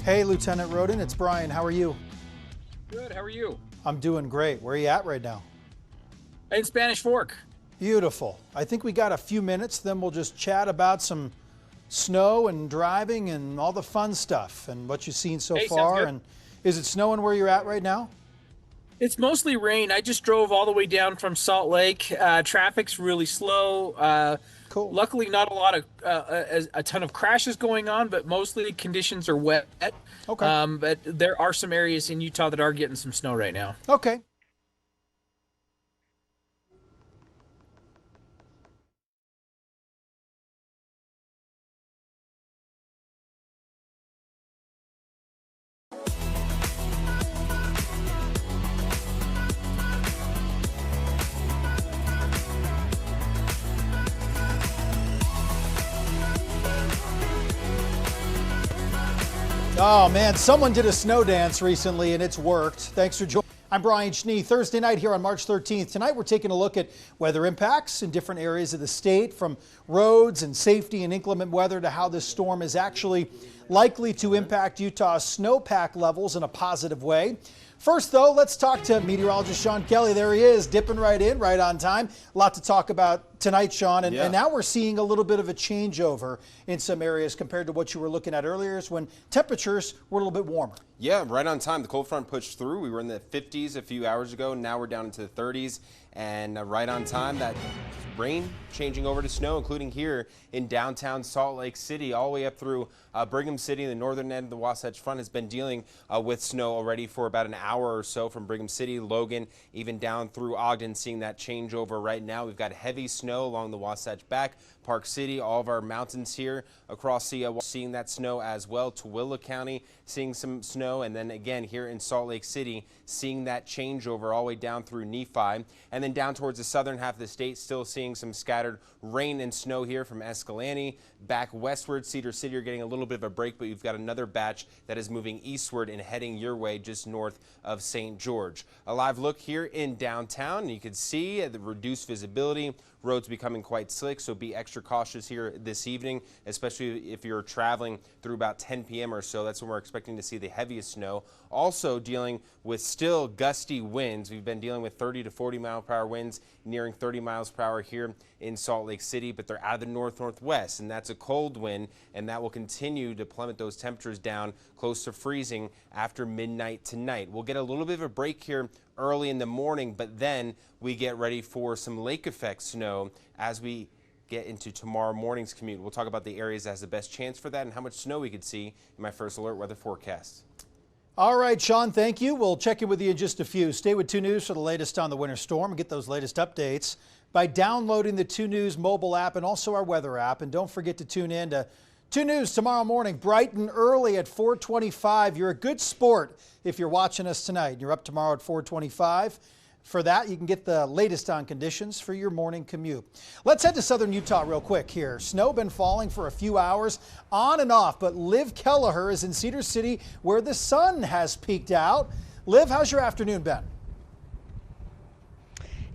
Hey, Lieutenant Roden, it's Brian. How are you? Good, how are you? I'm doing great. Where are you at right now? In Spanish Fork. Beautiful. I think we got a few minutes, then we'll just chat about some snow and driving and all the fun stuff and what you've seen so far. And is it snowing where you're at right now? It's mostly rain. I just drove all the way down from Salt Lake. Traffic's really slow. Cool. Luckily, not a lot of a ton of crashes going on, but mostly conditions are wet. Okay. But there are some areas in Utah that are getting some snow right now. Okay. Oh man, someone did a snow dance recently and it's worked. Thanks for joining. I'm Brian Schnee. Thursday night here on March 13th. Tonight we're taking a look at weather impacts in different areas of the state, from roads and safety and inclement weather to how this storm is actually likely to impact Utah's snowpack levels in a positive way. First, though, let's talk to meteorologist Sean Kelly. There he is, dipping right in, right on time. A lot to talk about tonight, Sean. And now we're seeing a little bit of a changeover in some areas compared to what you were looking at earlier, when temperatures were a little bit warmer. Yeah, right on time. The cold front pushed through. We were in the 50s a few hours ago. Now we're down into the 30s. And right on time, that rain changing over to snow, including here in downtown Salt Lake City, all the way up through Brigham City. The northern end of the Wasatch Front has been dealing with snow already for about an hour or so, from Brigham City, Logan, even down through Ogden, seeing that changeover right now. We've got heavy snow along the Wasatch back, Park City, all of our mountains here across the seeing that snow as well. Tooele County seeing some snow, and then again here in Salt Lake City seeing that changeover all the way down through Nephi, and then down towards the southern half of the state still seeing some scattered rain and snow here from Escalante back westward. Cedar City are getting a little bit of a break, but you've got another batch that is moving eastward and heading your way just north of St. George. A live look here in downtown, and you can see the reduced visibility. Roads becoming quite slick, so be extra cautious here this evening, especially if you're traveling through about 10 p.m. or so. That's when we're expecting to see the heaviest snow. Also dealing with still gusty winds. We've been dealing with 30 to 40 mile per hour winds, nearing 30 miles per hour here in Salt Lake City, but they're out of the north-northwest, and that's a cold wind, and that will continue to plummet those temperatures down close to freezing after midnight tonight. We'll get a little bit of a break here early in the morning, but then we get ready for some lake effect snow as we get into tomorrow morning's commute. We'll talk about the areas that has the best chance for that and how much snow we could see in my first alert weather forecast. All right, Sean, thank you. We'll check in with you in just a few. Stay with 2 News for the latest on the winter storm and get those latest updates by downloading the 2 News mobile app and also our weather app. And don't forget to tune in to 2 News tomorrow morning, bright and early at 4:25. You're a good sport if you're watching us tonight. You're up tomorrow at 4:25. For that, you can get the latest on conditions for your morning commute. Let's head to southern Utah real quick here. Snow been falling for a few hours on and off, but Liv Kelleher is in Cedar City where the sun has peeked out. Liv, how's your afternoon been?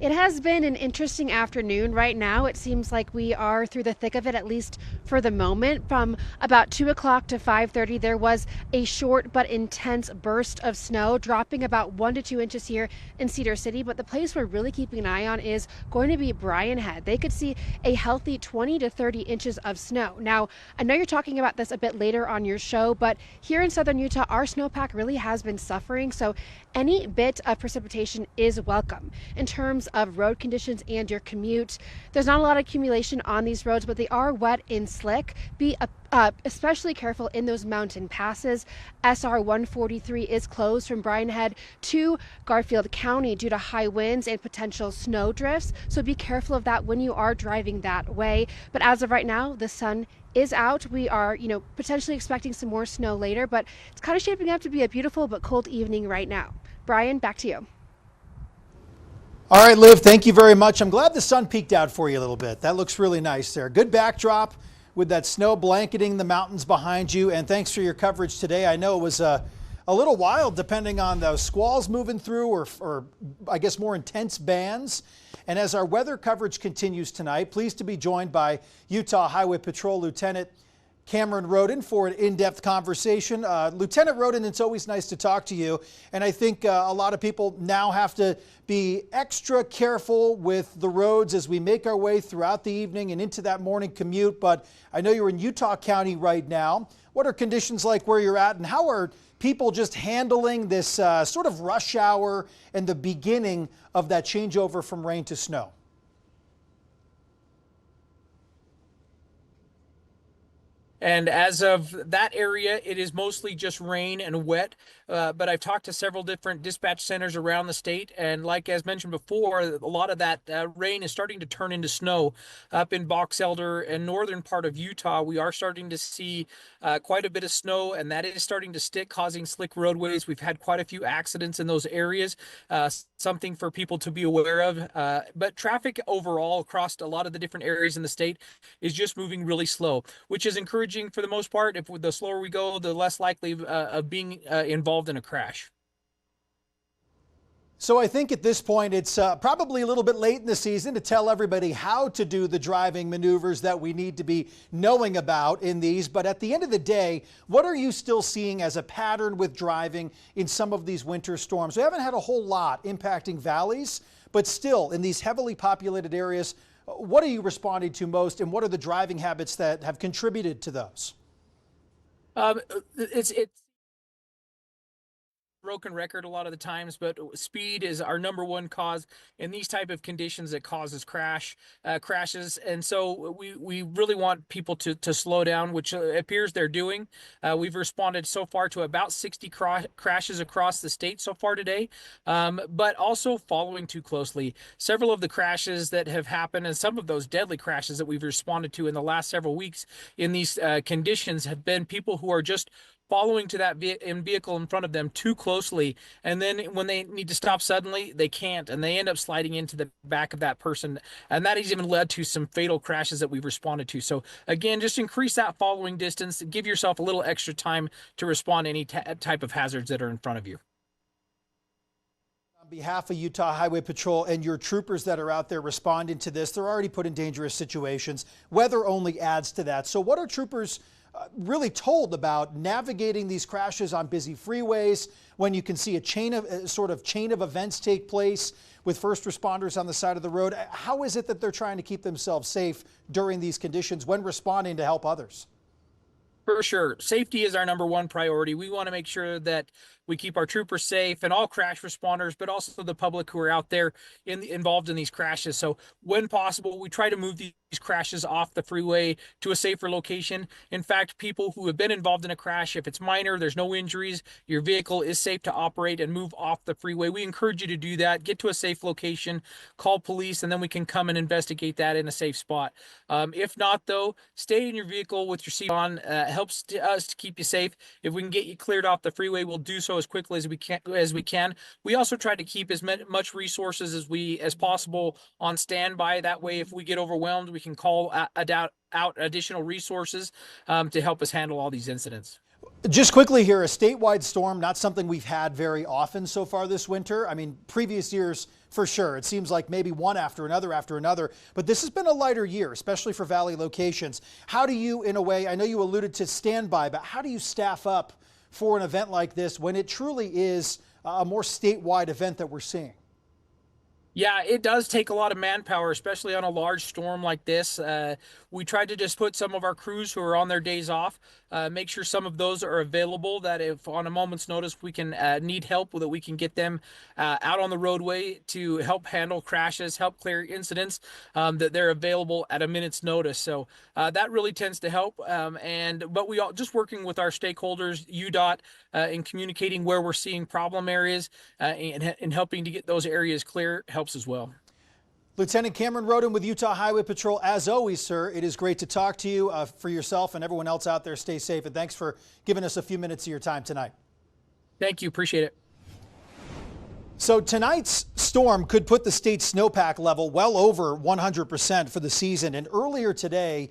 It has been an interesting afternoon. Right now, it seems like we are through the thick of it, at least for the moment. From about 2 o'clock to 5:30, there was a short but intense burst of snow, dropping about 1 to 2 inches here in Cedar City. But the place we're really keeping an eye on is going to be Bryan Head. They could see a healthy 20 to 30 inches of snow. Now, I know you're talking about this a bit later on your show, but here in southern Utah, our snowpack really has been suffering. So any bit of precipitation is welcome. In terms of road conditions and your commute, there's not a lot of accumulation on these roads, but they are wet and slick. Be especially careful in those mountain passes. SR 143 is closed from Bryan Head to Garfield County due to high winds and potential snow drifts, so be careful of that when you are driving that way. But as of right now, the sun is out. We are, potentially expecting some more snow later, but it's kind of shaping up to be a beautiful but cold evening right now. Brian, back to you. All right, Liv, thank you very much. I'm glad the sun peeked out for you a little bit. That looks really nice there. Good backdrop with that snow blanketing the mountains behind you. And thanks for your coverage today. I know it was a little wild depending on those squalls moving through or I guess more intense bands. And as our weather coverage continues tonight, pleased to be joined by Utah Highway Patrol Lieutenant Cameron Roden for an in-depth conversation. Lieutenant Roden, it's always nice to talk to you. And I think a lot of people now have to be extra careful with the roads as we make our way throughout the evening and into that morning commute. But I know you're in Utah County right now. What are conditions like where you're at, and how are people just handling this sort of rush hour and the beginning of that changeover from rain to snow? And as of that area, it is mostly just rain and wet. But I've talked to several different dispatch centers around the state. And like as mentioned before, a lot of that rain is starting to turn into snow up in Box Elder and northern part of Utah. We are starting to see quite a bit of snow, and that is starting to stick, causing slick roadways. We've had quite a few accidents in those areas, something for people to be aware of. But traffic overall across a lot of the different areas in the state is just moving really slow, which is encouraging for the most part. If the slower we go, the less likely of being involved in a crash. So I think at this point it's probably a little bit late in the season to tell everybody how to do the driving maneuvers that we need to be knowing about in these. But at the end of the day, what are you still seeing as a pattern with driving in some of these winter storms? We haven't had a whole lot impacting valleys, but still in these heavily populated areas, what are you responding to most, and what are the driving habits that have contributed to those? It's broken record a lot of the times, but speed is our number one cause in these type of conditions that causes crashes. And so we really want people to slow down, which appears they're doing. We've responded so far to about 60 crashes across the state so far today, but also following too closely. Several of the crashes that have happened, and some of those deadly crashes that we've responded to in the last several weeks in these conditions, have been people who are just following to that vehicle in front of them too closely, and then when they need to stop suddenly, they can't, and they end up sliding into the back of that person, and that has even led to some fatal crashes that we've responded to. So again, just increase that following distance, give yourself a little extra time to respond to any type of hazards that are in front of you. On behalf of Utah Highway Patrol and your troopers that are out there responding to this, they're already put in dangerous situations. Weather only adds to that. So what are troopers really told about navigating these crashes on busy freeways when you can see a sort of chain of events take place with first responders on the side of the road? How is it that they're trying to keep themselves safe during these conditions when responding to help others? For sure. Safety is our number one priority. We want to make sure that we keep our troopers safe and all crash responders, but also the public who are out there involved in these crashes. So when possible, we try to move these crashes off the freeway to a safer location. In fact, people who have been involved in a crash, if it's minor, there's no injuries, your vehicle is safe to operate and move off the freeway, we encourage you to do that. Get to a safe location, call police, and then we can come and investigate that in a safe spot. If not, though, stay in your vehicle with your seat on. Helps us to keep you safe. If we can get you cleared off the freeway, we'll do so as quickly as we can. We also try to keep as much resources as possible on standby. That way, if we get overwhelmed, we can call out additional resources to help us handle all these incidents. Just quickly here, a statewide storm, not something we've had very often so far this winter. I mean, previous years, for sure, it seems like maybe one after another, but this has been a lighter year, especially for valley locations. How do you, in a way, I know you alluded to standby, but how do you staff up for an event like this when it truly is a more statewide event that we're seeing? Yeah, it does take a lot of manpower, especially on a large storm like this. We tried to just put some of our crews who are on their days off, make sure some of those are available, that if on a moment's notice we can need help, that we can get them out on the roadway to help handle crashes, help clear incidents, that they're available at a minute's notice. So that really tends to help. But we all just working with our stakeholders, UDOT, in communicating where we're seeing problem areas and helping to get those areas clear helps as well. Lieutenant Cameron Roden with Utah Highway Patrol. As always, sir, it is great to talk to you. For yourself and everyone else out there, stay safe, and thanks for giving us a few minutes of your time tonight. Thank you. Appreciate it. So tonight's storm could put the state's snowpack level well over 100% for the season. And earlier today,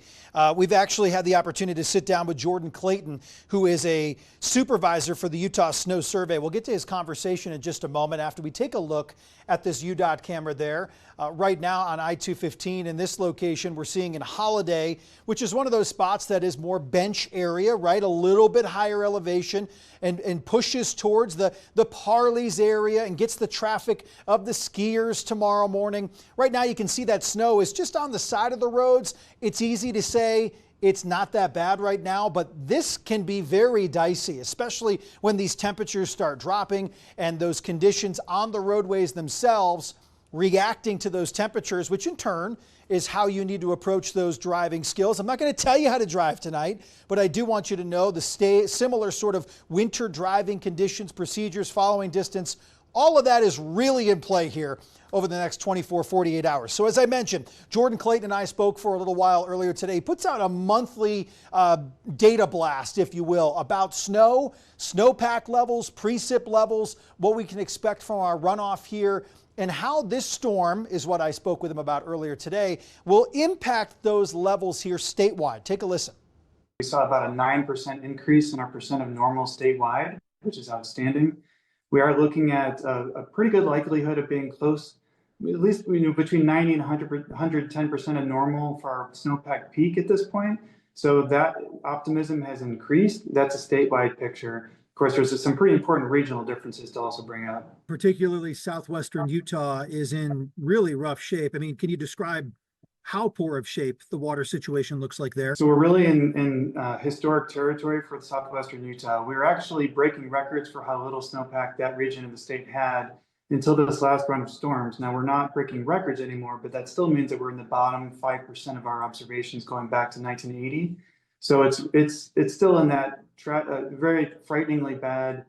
we've actually had the opportunity to sit down with Jordan Clayton, who is a supervisor for the Utah Snow Survey. We'll get to his conversation in just a moment after we take a look at this UDOT camera there. Right now on I-215 in this location, we're seeing in Holiday, which is one of those spots that is more bench area, right? A little bit higher elevation and pushes towards the Parleys area and gets the traffic of the skiers tomorrow morning. Right now you can see that snow is just on the side of the roads. It's easy to say it's not that bad right now, but this can be very dicey, especially when these temperatures start dropping and those conditions on the roadways themselves reacting to those temperatures, which in turn is how you need to approach those driving skills. I'm not going to tell you how to drive tonight, but I do want you to know the similar sort of winter driving conditions, procedures, following distance, all of that is really in play here over the next 24, 48 hours. So as I mentioned, Jordan Clayton and I spoke for a little while earlier today. He puts out a monthly data blast, if you will, about snow, snowpack levels, precip levels, what we can expect from our runoff here, and how this storm, is what I spoke with him about earlier today, will impact those levels here statewide. Take a listen. We saw about a 9% increase in our percent of normal statewide, which is outstanding. We are looking at a pretty good likelihood of being close, at least between 90 and 110% of normal for our snowpack peak at this point. So that optimism has increased. That's a statewide picture. Of course, there's some pretty important regional differences to also bring up. Particularly southwestern Utah is in really rough shape. I mean, can you describe how poor of shape the water situation looks like there? So we're really in historic territory for southwestern Utah. We were actually breaking records for how little snowpack that region of the state had until this last run of storms. Now we're not breaking records anymore, but that still means that we're in the bottom 5% of our observations going back to 1980. So it's still in that very frighteningly bad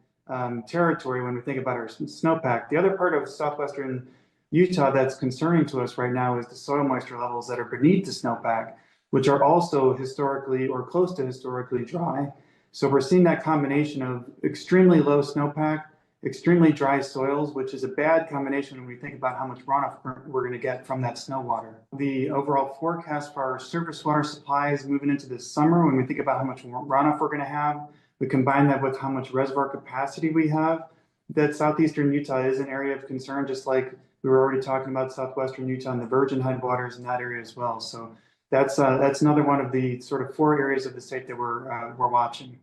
territory when we think about our snowpack. The other part of southwestern Utah that's concerning to us right now is the soil moisture levels that are beneath the snowpack, which are also historically or close to historically dry. So we're seeing that combination of extremely low snowpack, extremely dry soils, which is a bad combination when we think about how much runoff we're going to get from that snow water. The overall forecast for our surface water supplies moving into the summer, when we think about how much runoff we're going to have, we combine that with how much reservoir capacity we have. That southeastern Utah is an area of concern, just like we were already talking about southwestern Utah and the virgin headwaters in that area as well. So that's another one of the sort of 4 areas of the state that we're watching.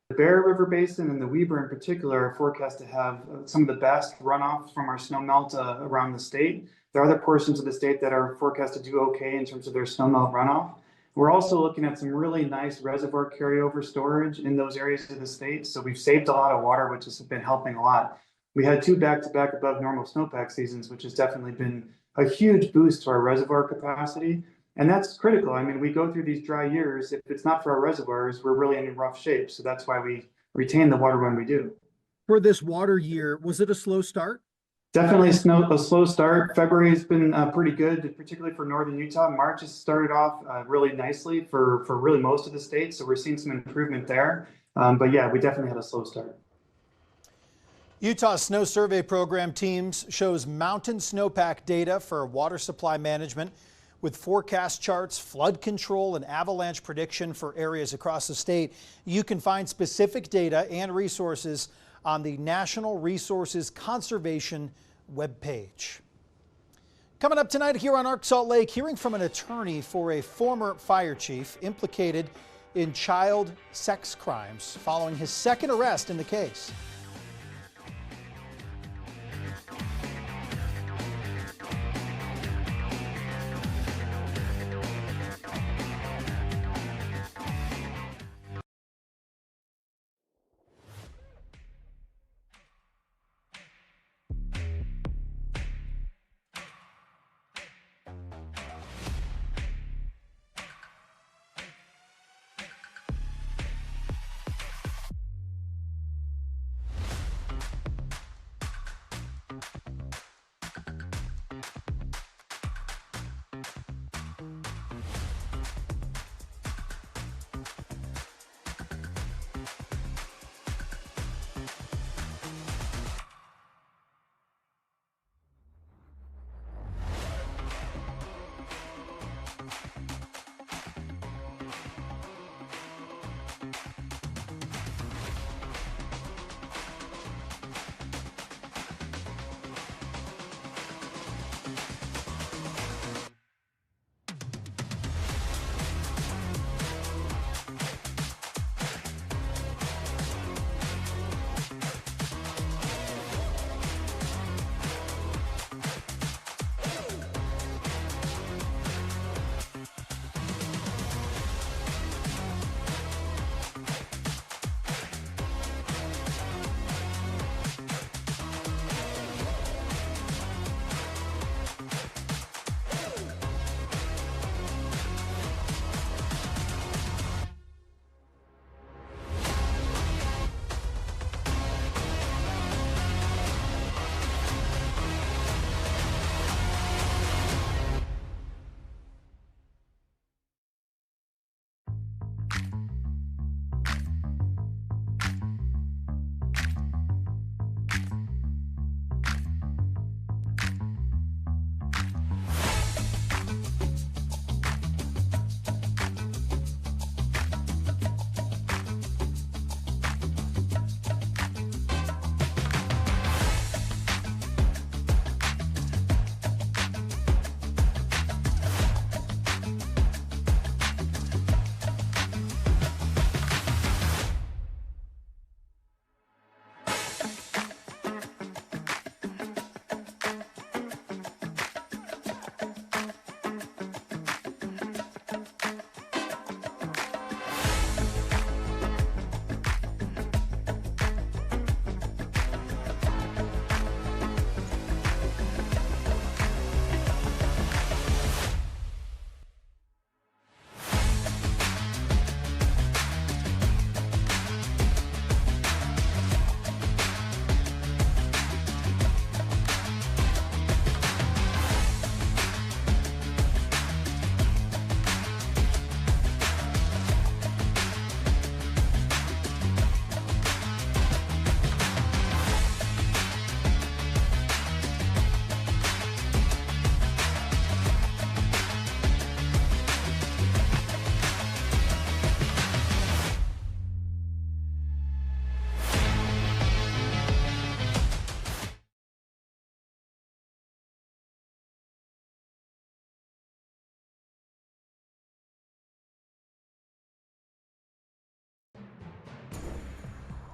The Bear River Basin and the Weber in particular are forecast to have some of the best runoff from our snowmelt around the state. There are other portions of the state that are forecast to do okay in terms of their snowmelt runoff. We're also looking at some really nice reservoir carryover storage in those areas of the state. So we've saved a lot of water, which has been helping a lot. We had 2 back-to-back above normal snowpack seasons, which has definitely been a huge boost to our reservoir capacity. And that's critical. I mean, we go through these dry years. If it's not for our reservoirs, we're really in rough shape. So that's why we retain the water when we do. For this water year, was it a slow start? Definitely a slow start. February has been pretty good, particularly for northern Utah. March has started off really nicely for really most of the state. So we're seeing some improvement there. But yeah, we definitely had a slow start. Utah Snow Survey Program teams shows mountain snowpack data for water supply management with forecast charts, flood control, and avalanche prediction for areas across the state. You can find specific data and resources on the National Resources Conservation webpage. Coming up tonight here on Arc Salt Lake, hearing from an attorney for a former fire chief implicated in child sex crimes following his second arrest in the case.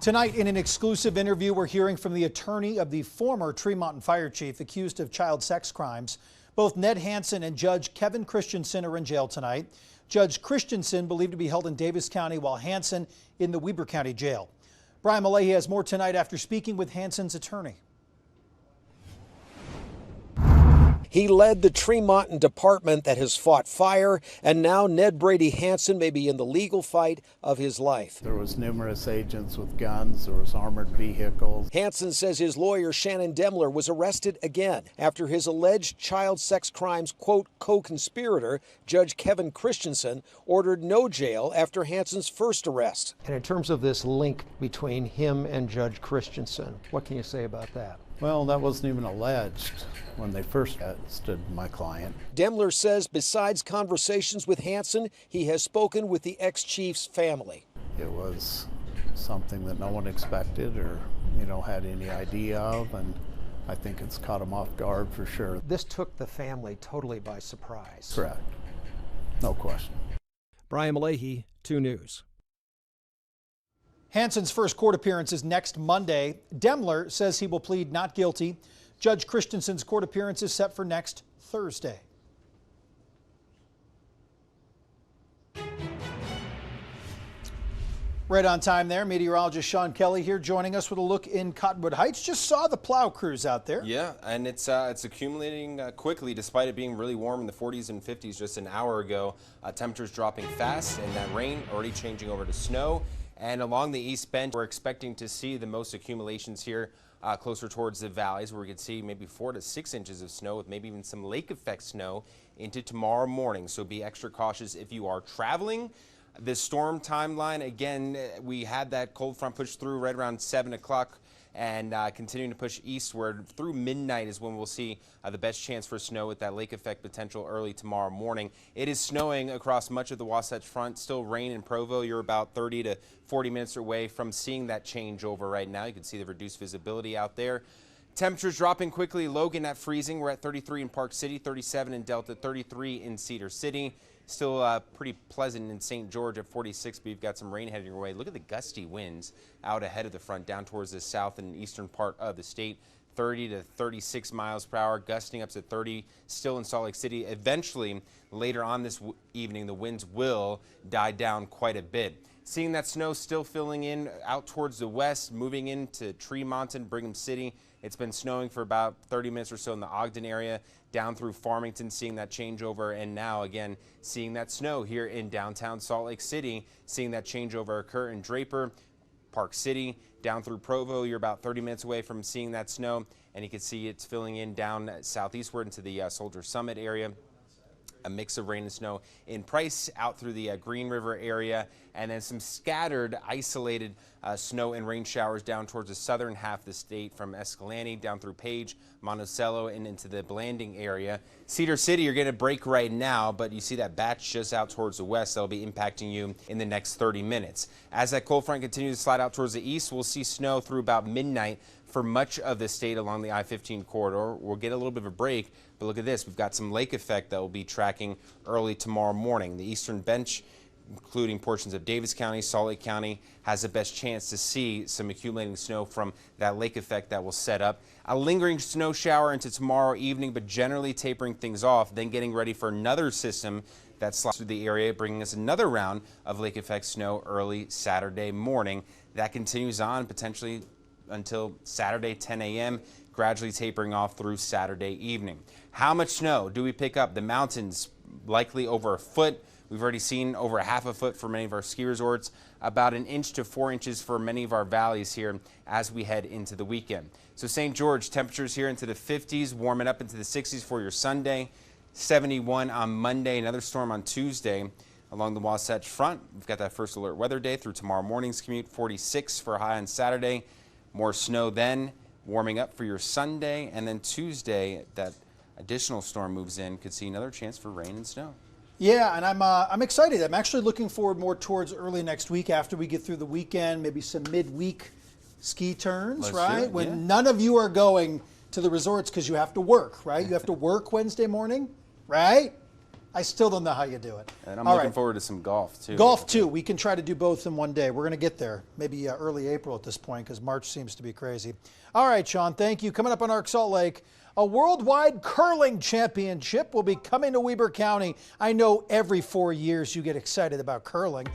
Tonight, in an exclusive interview, we're hearing from the attorney of the former Tremonton fire chief accused of child sex crimes. Both Ned Hansen and Judge Kevin Christensen are in jail tonight. Judge Christensen believed to be held in Davis County, while Hansen in the Weber County Jail. Brian Malahi has more tonight after speaking with Hansen's attorney. He led the Tremonton department that has fought fire, and now Ned Brady Hansen may be in the legal fight of his life. There was numerous agents with guns, there was armored vehicles. Hansen says his lawyer, Shannon Demler, was arrested again after his alleged child sex crimes, quote, co-conspirator, Judge Kevin Christensen, ordered no jail after Hansen's first arrest. And in terms of this link between him and Judge Christensen, what can you say about that? Well, that wasn't even alleged when they first arrested my client. Demler says besides conversations with Hansen, he has spoken with the ex-chief's family. It was something that no one expected or, had any idea of, and I think it's caught them off guard for sure. This took the family totally by surprise. Correct. No question. Brian Malahi, 2 News. Hansen's first court appearance is next Monday. Demler says he will plead not guilty. Judge Christensen's court appearance is set for next Thursday. Right on time there. Meteorologist Sean Kelly here joining us with a look in Cottonwood Heights. Just saw the plow crews out there. Yeah, and it's accumulating quickly despite it being really warm in the 40s and 50s just an hour ago. Temperatures dropping fast, and that rain already changing over to snow. And along the East Bend, we're expecting to see the most accumulations here closer towards the valleys, where we could see maybe 4 to 6 inches of snow with maybe even some lake effect snow into tomorrow morning. So be extra cautious if you are traveling. The storm timeline, again, we had that cold front push through right around 7 o'clock and continuing to push eastward through midnight is when we'll see the best chance for snow with that lake effect potential early tomorrow morning. It is snowing across much of the Wasatch Front. Still rain in Provo. You're about 30 to 40 minutes away from seeing that changeover right now. You can see the reduced visibility out there. Temperatures dropping quickly. Logan at freezing. We're at 33 in Park City, 37 in Delta, 33 in Cedar City. Still pretty pleasant in St. George at 46, but you've got some rain heading your way. Look at the gusty winds out ahead of the front down towards the south and eastern part of the state. 30 to 36 miles per hour, gusting up to 30 still in Salt Lake City. Eventually, later on this evening, the winds will die down quite a bit. Seeing that snow still filling in out towards the west, moving into Tremonton, Brigham City. It's been snowing for about 30 minutes or so in the Ogden area, down through Farmington, seeing that changeover, and now again seeing that snow here in downtown Salt Lake City, seeing that changeover occur in Draper, Park City, down through Provo. You're about 30 minutes away from seeing that snow, and you can see it's filling in down southeastward into the Soldier Summit area. A mix of rain and snow in Price out through the Green River area, and then some scattered, isolated snow and rain showers down towards the southern half of the state from Escalante down through Page, Monticello, and into the Blanding area. Cedar City, you're getting a break right now, but you see that batch just out towards the west that'll be impacting you in the next 30 minutes. As that cold front continues to slide out towards the east, we'll see snow through about midnight for much of the state along the I-15 corridor. We'll get a little bit of a break, but look at this. We've got some lake effect that will be tracking early tomorrow morning. The eastern bench, including portions of Davis County, Salt Lake County, has the best chance to see some accumulating snow from that lake effect that will set up. A lingering snow shower into tomorrow evening, but generally tapering things off, then getting ready for another system that slides through the area, bringing us another round of lake effect snow early Saturday morning. That continues on potentially until Saturday 10 a.m., gradually tapering off through Saturday evening. How much snow do we pick up? The mountains likely over a foot. We've already seen over half a foot for many of our ski resorts, about 1 inch to 4 inches for many of our valleys here as we head into the weekend. So St. George, temperatures here into the 50s, warming up into the 60s for your Sunday, 71 on Monday, another storm on Tuesday. Along the Wasatch Front, we've got that first alert weather day through tomorrow morning's commute, 46 for a high on Saturday. More snow then, warming up for your Sunday, and then Tuesday, that additional storm moves in, could see another chance for rain and snow. Yeah, and I'm excited. I'm actually looking forward more towards early next week after we get through the weekend, maybe some midweek ski turns, right? When none of you are going to the resorts because you have to work, right? You have to work Wednesday morning, right? I still don't know how you do it. And I'm All looking right. forward to some golf, too. Golf, too. We can try to do both in one day. We're going to get there. Maybe early April at this point because March seems to be crazy. All right, Sean, thank you. Coming up on Arc Salt Lake, a worldwide curling championship will be coming to Weber County. I know every 4 years you get excited about curling.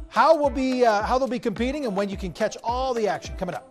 How they'll be competing and when you can catch all the action coming up.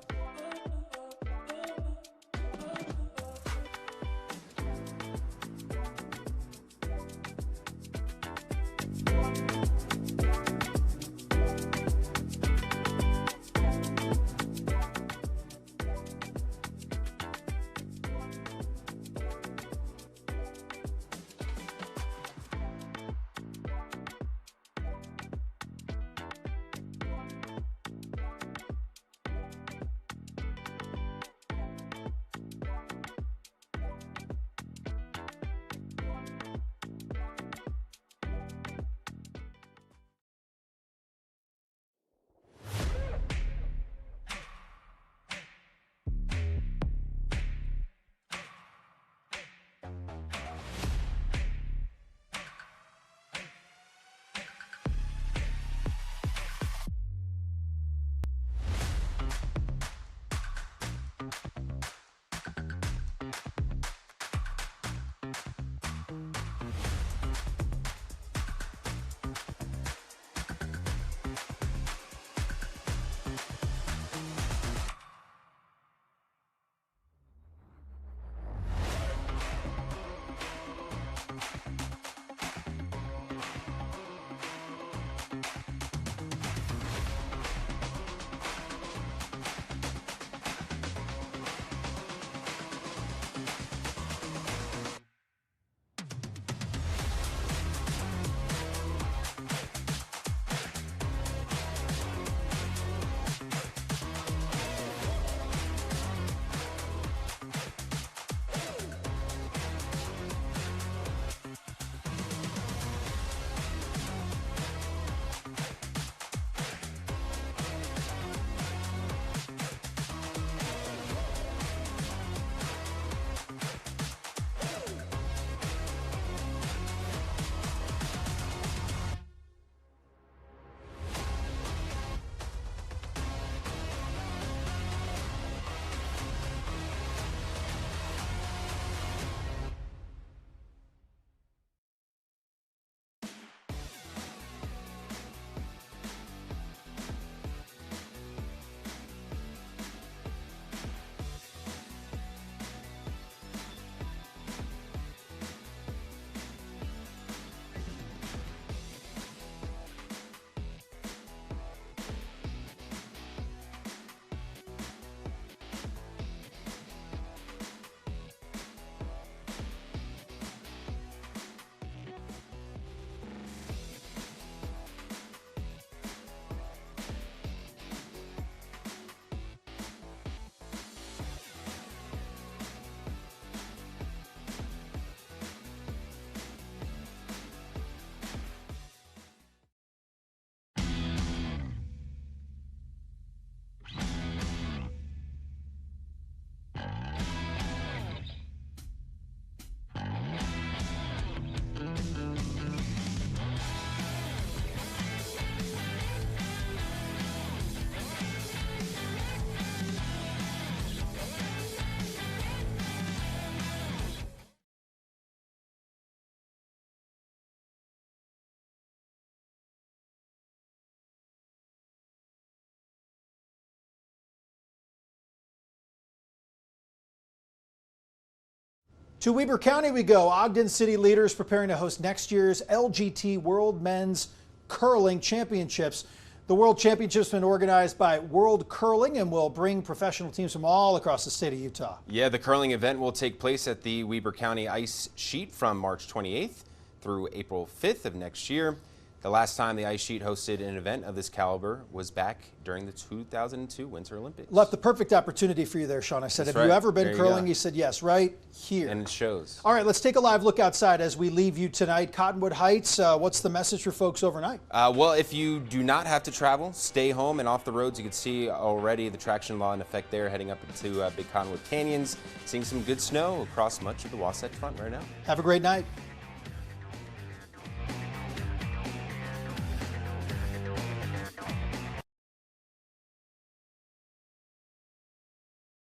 To Weber County we go. Ogden City leaders preparing to host next year's LGT World Men's Curling Championships. The World Championships have been organized by World Curling and will bring professional teams from all across the state of Utah. Yeah, the curling event will take place at the Weber County Ice Sheet from March 28th through April 5th of next year. The last time the Ice Sheet hosted an event of this caliber was back during the 2002 Winter Olympics. Left the perfect opportunity for you there, Sean. I said, That's have you right. ever been There you curling? go. You said, yes, right here. And it shows. All right, let's take a live look outside as we leave you tonight. Cottonwood Heights, what's the message for folks overnight? Well, if you do not have to travel, stay home and off the roads. You can see already the traction law in effect there, heading up into Big Cottonwood Canyons. Seeing some good snow across much of the Wasatch Front right now. Have a great night.